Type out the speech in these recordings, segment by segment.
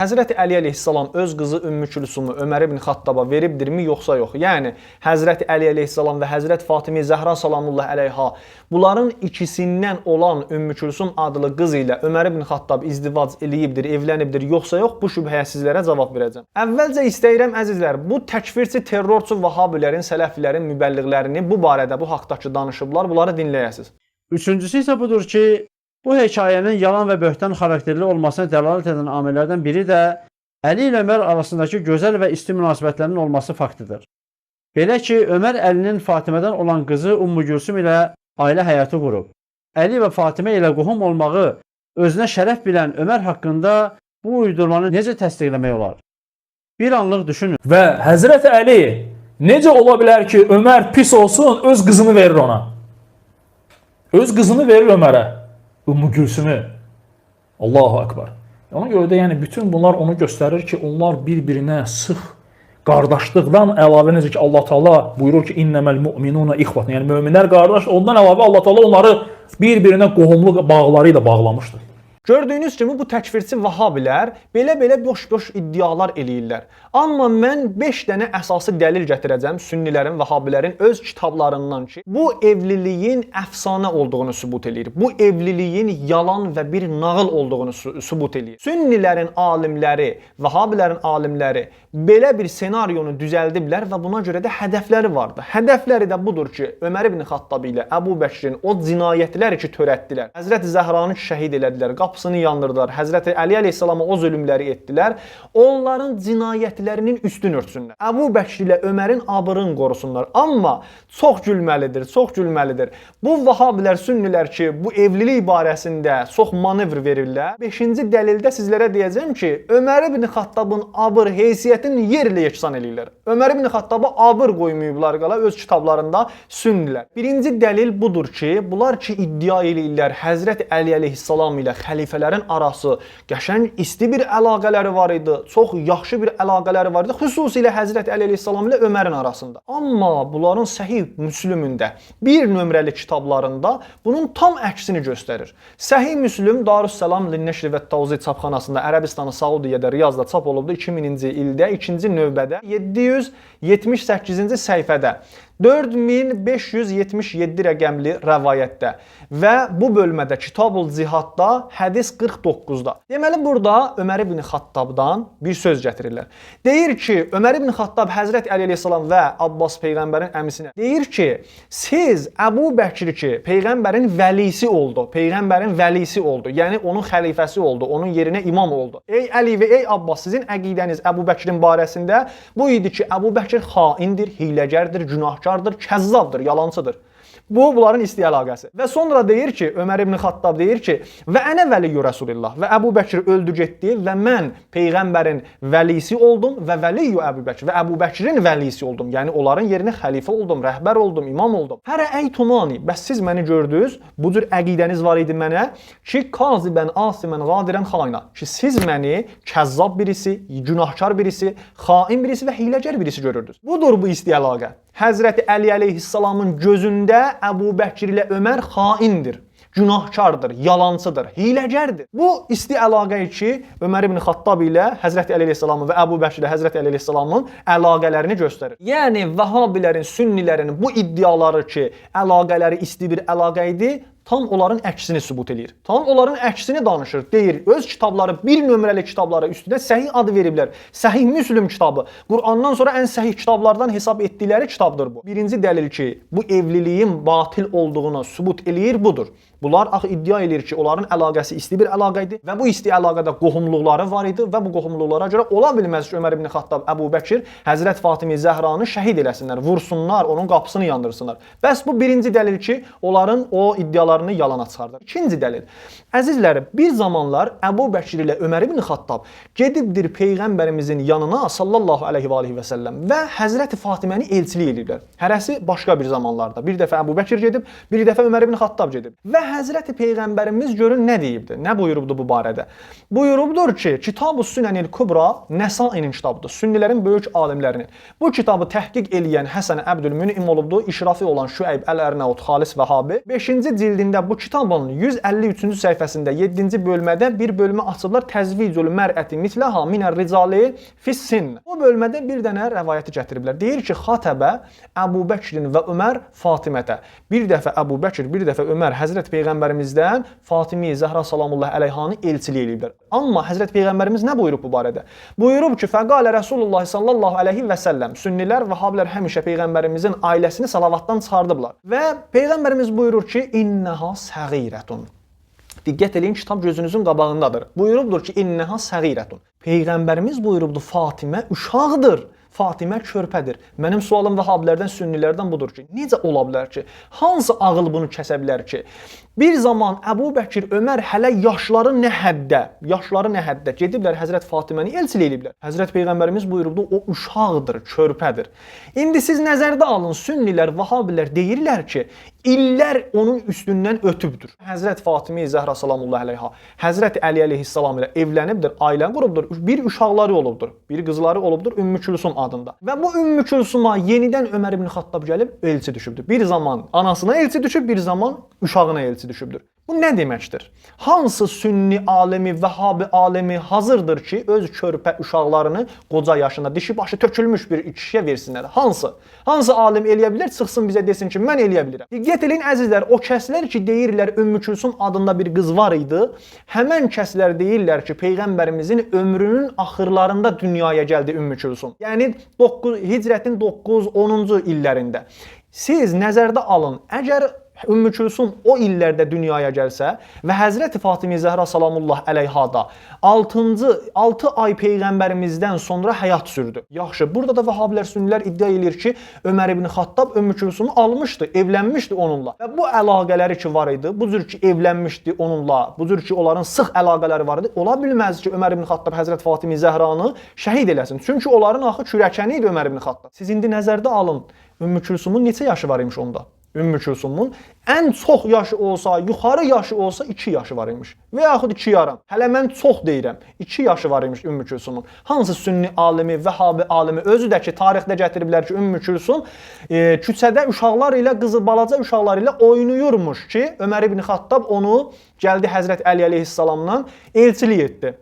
Həzrəti Əli əleyhissalam öz qızı Ümmü Külsumu Ömər ibn Xattaba veribdirmi yoxsa yox? Yəni Həzrəti Əli əleyhissalam və Həzrət Fatimə Zəhra salamullah əleyha bunların ikisindən olan Ümmü Külsum adlı qız ilə Ömər ibn Xattab izdivac eləyibdir, evlənibdir yoxsa yox? Bu şübhəyə sizlərə cavab verəcəm. Əvvəlcə istəyirəm əzizlər, bu təkfirçi terrorçu Vahabilərin, Sələfilərin mübəlliğlərini bu barədə, bu haqdakı danışıblar, bunları dinləyəsiniz. Üçüncüsü isə budur ki, bu hekayənin yalan və böhtan xarakterli olmasına dəlalət edən amillərdən biri də Əli ilə Ömər arasındakı gözəl və isti münasibətlərin olması faktıdır. Belə ki, Ömər Əlinin Fatimədən olan qızı Ümmü Gülsüm ilə ailə həyatı qurub. Əli və Fatimə ilə qohum olmağı özünə şərəf bilən Ömər haqqında bu uydurmanı necə təsdiqləmək olar? Bir anlıq düşünün. Və Həzrət Əli necə ola bilər ki, Ömər pis olsun, öz qızını verir ona? Öz qızını verir Ömərə. Ümmü Gülsümü. Allahu Akbar. Ona görə də yəni bütün bunlar onu göstərir ki, onlar bir-birinə sıx qardaşlıqdan əlavə necə ki Allah Taala buyurur ki, innəməl mu'minuna ixvatun. Yəni möminlər qardaş, ondan əlavə Allah Taala onları bir-birinə qohumluq bağları ilə bağlamışdır. Gördüyünüz kimi bu təkfirçi Vahabilər belə boş-boş iddialar eləyirlər. Amma mən 5 dənə əsası dəlil gətirəcəm sünnilərin, Vahabilərin öz kitablarından ki, bu evliliyin əfsanə olduğunu sübut eləyir. Bu evliliyin yalan və bir nağıl olduğunu sübut eləyir. Sünnilərin alimləri, Vahabilərin alimləri belə bir senaryonu düzəldiblər və buna görə də hədəfləri vardı. Hədəfləri də budur ki, Ömər ibn Xattab ilə Əbu Bəkrin o cinayətləri ki törətdilər, Həzrət Zəhranı şəhid elədilər, qapısını yandırdılar, Həzrəti Əli əleyhissalama o zülmləri etdilər, onların cinayətlərinin üstün örtsünlər. Əbu Bəkr ilə Ömərin abırını qorusunlar. Amma çox gülməlidir, çox gülməlidir. Bu Vahabilər, Sünnilər ki, bu evlilik barəsində çox manevr verirlər. 5-ci dəlildə sizlərə deyəcəm ki, Ömər ibn Xattabın abır heysiyyətini yerlə yeksan eləyirlər. Ömər ibn Xattaba abır qoymayıblar qala öz kitablarında Sünnilər. Birinci dəlil budur ki, bunlar ki iddia eləyirlər Həzrət Əli əleyhissalam ilə xəlifələrin arası qəşəng isti bir əlaqələri var idi, çox yaxşı bir əlaqələri var idi, xüsusilə Həzrət Əli əleyhissalam ilə Ömərin arasında. Amma bunların Səhih Müslümündə bir nömrəli kitablarında bunun tam əksini göstərir. Səhih Müslüm Darüssalam Lin-Nəşr və Təvzih çapxanasında Ərəbistanı Saudiyyədə Riyazda çap olubdu 2000-ci ildə, 2-ci növbədə 778-ci səhifədə 4577 rəqəmli rəvayətdə və bu bölmədə Kitabul Cihadda hədis 49-da. Deməli burada Ömər ibn Xattabdan bir söz gətirirlər. Deyir ki, Ömər ibn Xattab Həzrət Əli əleyhissalam və Abbas peyğəmbərin əmisinə deyir ki, siz Əbu Bəkri ki, peyğəmbərin vəlisi oldu, peyğəmbərin vəlisi oldu, yəni onun xəlifəsi oldu, onun yerinə imam oldu. Ey Əli və ey Abbas, sizin əqidəniz Əbu Bəkrin barəsində bu idi ki, Əbu Bəkr xaindir, hiləgərdir, günahkardır, kəzzabdır, yalancıdır. Bu, bunların isti əlaqəsi. Və sonra deyir ki, Ömər ibn Xattab deyir ki, və ənə vəliyyü Rəsulillah və Əbu Bəkr öldü getdi və mən peyğəmbərin vəlisi oldum və vəliyyü Əbu Bəkr və Əbu Bəkrin vəlisi oldum. Yəni, onların yerinə xəlifə oldum, rəhbər oldum, imam oldum. Hərə əytumani, bəs siz məni gördünüz, bu cür əqidəniz var idi mənə ki, kazibən, asimən, qadirən, xayna. Ki, siz məni kəzzab birisi, günahkar birisi, xain birisi və hiləgər birisi görürdünüz. Budur bu isti əlaqə. Həzrəti Əli əleyhissalamın gözündə Əbu Bəkr ilə Ömər xaindir, günahkardır, yalancıdır, hiləgərdir. Bu isti əlaqə ki, Ömər ibn Xattab ilə Həzrəti Əli əleyhissalamın və Əbu Bəkr ilə Həzrəti Əli əleyhissalamın əlaqələrini göstərir. Yəni Vahabilərin, Sünnilərin bu iddiaları ki, əlaqələri isti bir əlaqə idi, tam onların əksini sübut edir. Tam onların əksini danışır. Deyir, öz kitabları, bir nömrəli kitabları üstünə səhih adı veriblər. Səhih Müslüm kitabı. Qur'andan sonra ən səhih kitablardan hesab etdikləri kitabdır bu. Birinci dəlil ki, bu evliliyin batil olduğuna sübut eləyir budur. Bunlar axı iddia edir ki, onların əlaqəsi isti bir əlaqə idi və bu isti əlaqədə qohumluqları var idi və bu qohumluqlara görə ola bilməz ki, Ömər ibn Xattab, Əbu Bəkr, Həzrət Fatimə Zəhranı şəhid eləsinlər, vursunlar, onun qapısını yandırsınlar. Bəs bu birinci dəlil ki, onların o iddialarını yalana çıxardır. İkinci dəlil. Əzizlərim, bir zamanlar Əbu Bəkr ilə Ömər ibn Xattab gedibdir Peyğəmbərimizin yanına sallallahu aleyhi və aleyhi və səlləm və Həzrət Fatiməni elçilik edirlər. Hərəsi başqa bir zamanlarda. Bir dəfə Əbu Bəkr gedib, bir dəfə Ömər ibn Xattab gedib. Və Həzrəti Peyğəmbərimiz görün nə deyibdir, nə buyurubdur bu barədə. Buyurubdur ki, Kitab-ı Sünənil Kubra Nəsainin kitabıdır, Sünnilərin böyük alimlərinin. Bu kitabı təhqiq eləyən Həsən Əbdülmün'im olubdur, işrafi olan Şüeyb Əl-Ərnaut Xalis Vəhabi 5-ci cildi cildində bu kitabın 153-cü səhifəsində 7-ci bölmədə bir bölmə açıblar təzvicül mər'əti mitləha minər ricali fissin. Bu bölmədə bir dənə rəvayəti gətiriblər. Deyir ki, Xatəbə Əbu Bəkrin və Ömər Fatimətə. Bir dəfə Əbu Bəkir, bir dəfə Ömər Həzrət Peyğəmbərimizdən Fatimi Zəhra salamullah əleyhanı elçilik eləyiblər. Amma Həzrət Peyğəmbərimiz nə buyurub bu barədə? Buyurub ki, fəqalə Rasulullah sallallahu əleyhi və səlləm. Sünnilər, Vəhabilər həmişə Peyğəmbərimizin ailəsini salavatdan çıxardıblar. Və Peyğəmbərimiz buyurur ki, İnnəha səğirətun. Diqqət eləyin, kitab gözünüzün qabağındadır. Buyurubdur ki, İnnəha səğirətun. Peyğəmbərimiz buyurubdur, Fatimə uşaqdır. Fatimə körpədir. Mənim sualım Vəhabilərdən, Sünnilərdən budur ki, necə ola bilər ki, hansı ağıl bunu kəsə bilər ki, bir zaman Əbu Bəkir, Ömər hələ yaşları nə həddə gediblər Həzrət Fatiməni elçilik eləyiblər. Həzrət Peyğəmbərimiz buyurubdu, o uşaqdır, körpədir. İndi siz nəzərdə alın, Sünnilər, Vəhabilər deyirlər ki, illər onun üstündən ötübdür. Həzrət Fatimi Zəhra salamullah əleyha, Həzrət Əli əleyhissalam ilə evlənibdir, ailə qurubdur, bir uşaqları olubdur, bir qızları olubdur, Ümmü Külsum adında. Və bu Ümmü Külsuma yenidən Ömər ibn Xattab gəlib elçi düşübdür. Bir zaman anasına elçi düşüb, bir zaman uşağına elçi düşübdür. Bu nə deməkdir? Hansı sünni alimi, Vəhabi alimi hazırdır ki, öz körpə uşaqlarını qoca yaşında, dişi başı tökülmüş bir kişiyə versinlər? Hansı? Hansı alim eləyə bilər? Çıxsın bizə desin ki, mən eləyə bilirəm. Diqqət eləyin əzizlər, o kəslər ki, deyirlər Ümmü Külsum adında bir qız var idi, həmən kəslər deyirlər ki, Peyğəmbərimizin ömrünün axırlarında dünyaya gəldi Ümmü Külsum. Yəni Hicrətin 9-10-cu illərində. Siz nəzərdə alın, əgər Ümmü Külsum o illərdə dünyaya gəlsə və Həzrəti Fatimi Zəhra salamullah əleyha da 6 ay Peyğəmbərimizdən sonra həyat sürdü. Yaxşı, burada da Vəhabilər, Sünnilər iddia edir ki, Ömər ibn Xattab Ümmü Külsumu almışdı, evlənmişdi onunla. Və bu əlaqələri ki var idi, bu cür ki evlənmişdi onunla, bu cür ki onların sıx əlaqələri var idi, ola bilməz ki, Ömər ibn Xattab Həzrət Fatimi Zəhranı şəhid eləsin. Çünki onların axı kürəkəni idi Ömər ibn Xattab. Siz indi nəzərdə alın, Ümmü Külsumun neçə yaşı var imiş onda? Ümmü Külsumun ən çox yaşı olsa, yuxarı yaşı olsa 2 yaşı var imiş. Və yaxud 2 yarım. Hələ mən çox deyirəm. 2 yaşı var imiş Ümmü Külsumun. Hansı sünni alimi, Vəhabi alimi özü də ki, tarixdə gətiriblər ki, Ümmü Külsum küçədə uşaqlar ilə, balaca uşaqlar ilə oynayırmış ki, Ömər ibn Xattab onu gəldi Həzrət Əli əleyhissalamdan elçilik etdi.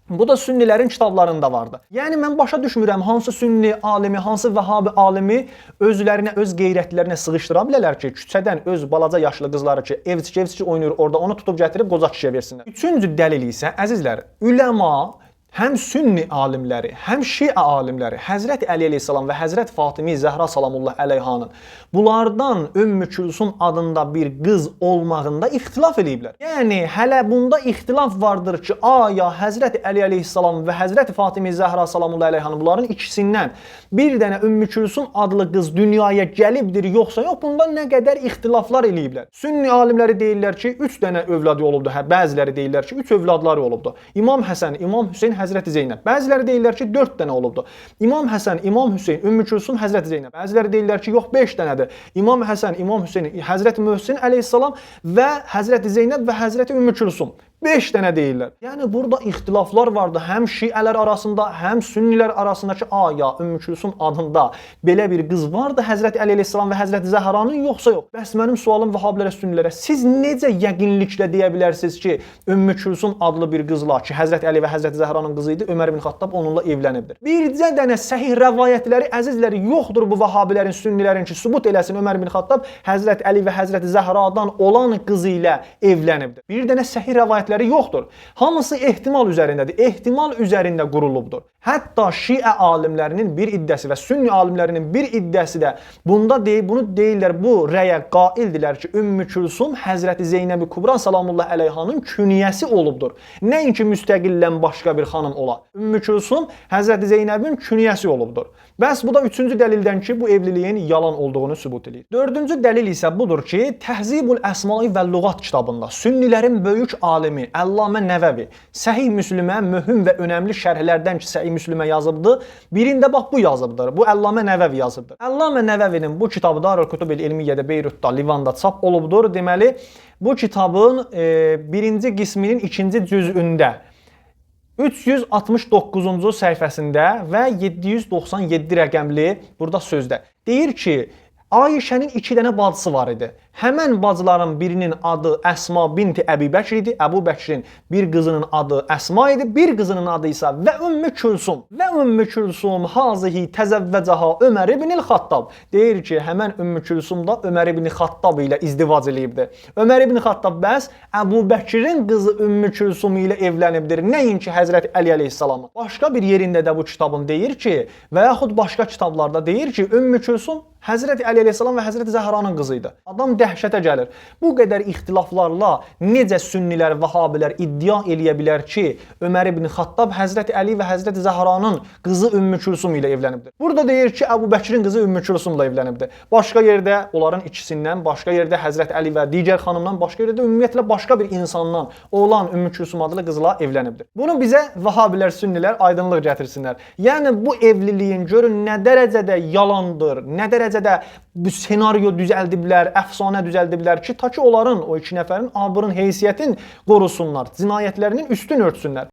Bu da sünnilərin kitablarında vardı. Yəni mən başa düşmürəm hansı sünni alimi, hansı Vəhabi alimi özlərinə, öz qeyrətlərinə sığışdıra bilərlər ki, küçədən öz balaca yaşlı qızları ki, evçi oynayır orada, onu tutub gətirib qoca kişiyə versinlər. Üçüncü dəlil isə əzizlər, üləma həm sünni alimləri, həm şia alimləri, Həzrət Əli əleyhissalam və Həzrət Fatimi Zəhra salamullah əleyhanın bunlardan Ümmü Külsum adında bir qız olmağında ixtilaf eləyiblər. Yəni hələ bunda ixtilaf vardır ki, aya Həzrət Əli əleyhissalam və Həzrət Fatimi Zəhra salamullah əleyhanın bunların ikisindən bir dənə Ümmü Külsum adlı qız dünyaya gəlibdir, yoxsa yox, bunda nə qədər ixtilaflar eləyiblər. Sünni alimləri deyirlər ki, 3 dənə övladı olubdu, bəziləri deyirlər ki, 3 övladları olubdu. İmam Həsən, İmam Hüseyn, Həzrəti Zeynəb. Bəziləri deyirlər ki, 4 dənə olubdu. İmam Həsən, İmam Hüseyn, Ümmü Külsum, Həzrəti Zeynəb. Bəziləri deyirlər ki, yox 5 dənədir. İmam Həsən, İmam Hüseyn, Həzrəti Möhsin əleyhissalam və Həzrəti Zeynəb və Həzrəti Ümmü Külsum. 5 dənə deyirlər. Yəni burada ixtilaflar vardı, həm şiələr arasında, həm sünnilər arasında ki, aya Ümmü Külsum adında belə bir qız vardı Həzrət Əli əleyhissalam və Həzrət Zəhranın, yoxsa yox? Bəs mənim sualım Vəhabilərə, Sünnilərə, siz necə yəqinliklə deyə bilərsiniz ki, Ümmü Külsum adlı bir qızla ki, Həzrət Əli və Həzrət Zəhranın qızı idi, Ömər ibn Xattab onunla evlənibdir. Bircə dənə səhih rəvayətləri, əzizləri yoxdur bu Vəhabilərin, Sünnilərin ki, sübut eləsin Ömər ibn Xattab Həzrət Əli və Həzrət Zəhradan olan qızı ilə evlənibdir. Bir dənə səhih rəvayət yoxdur. Hamısı ehtimal üzərindədir. Ehtimal üzərində qurulubdur. Hətta şiə alimlərinin bir iddəsi və sünni alimlərinin bir iddəsi də bunu deyirlər, bu rəyə qaildilər ki, Ümmü Külsum Həzrəti Zeynəb-i Kubra salamullah əleyhanın künyəsi olubdur. Nəinki müstəqillən başqa bir xanım ola. Ümmü Külsum Həzrəti Zeynəbin künyəsi olubdur. Bəs bu da 3-cü dəlildən ki, bu evliliyin yalan olduğunu sübut edir. 4-cü dəlil isə budur ki, Təhzibul Əsmai və Lüğat kitabında sünnilərin böyük alimi Əllamə Nəvəvi Səhih Müslimə mühüm və önəmli şərhlərdən ki, Səhih Müslimə yazıbdır. Birində bax bu yazıbdır. Bu Əllamə Nəvəvi yazıbdır. Əllamə Nəvəvinin bu kitabı Darül Kutub el-İlmiyyədə Beyrutda, Livanda çap olubdur. Deməli, bu kitabın 1-ci qisminin 2-ci cüzündə 369-cu səhifəsində və 797 rəqəmli burada sözdə deyir ki, Ayşənin 2 dənə bacısı var idi. Həmən bacıların birinin adı Əsma binti Əbi Bəkr idi. Əbu Bəkrin bir qızının adı Əsma idi, bir qızının adı isə və Ümmü Külsum. Və Ümmü Külsum hazihi təzəvvəcaha Ömər ibn el-Xattab. Deyir ki, həmən Ümmü Külsum da Ömər ibn Xattab ilə izdivac eləyibdi. Ömər ibn Xattab bəs Əbu Bəkrin qızı Ümmü Külsum ilə evlənibdir. Nəinki Həzrət Əli əleyhissalam. Başqa bir yerində də bu kitabın deyir ki, və yaxud başqa kitablarda deyir ki, Ümmü Külsum Həzrət Əli əleyhissalam və Həzrət Zəhranın qızı idi. Adam dəhşətə gəlir. Bu qədər ixtilaflarla necə sünnilər, vəhabilər iddia eləyə bilər ki, Ömər ibn Xattab Həzrət Əli və Həzrət Zəhranın qızı Ümmü Külsum ilə evlənibdir. Burada deyir ki, Əbu Bəkrin qızı Ümmü Külsumla evlənibdir. Başqa yerdə onların ikisindən, başqa yerdə Həzrət Əli və digər xanımdan, başqa yerdə ümumiyyətlə başqa bir insandan olan Ümmü Külsum adlı qızla evlənibdir. Bunu bizə vəhabilər, sünnilər aydınlıq gətirsinlər. Yəni bu evliliyin görün nə dərəcədə yalandır, nə dərəcədə bu senaryo düzəldiblər, əfsanə düzəldiblər ki, ta ki onların, o iki nəfərin abırın, heysiyyətin qorusunlar, cinayətlərinin üstün örtsünlər.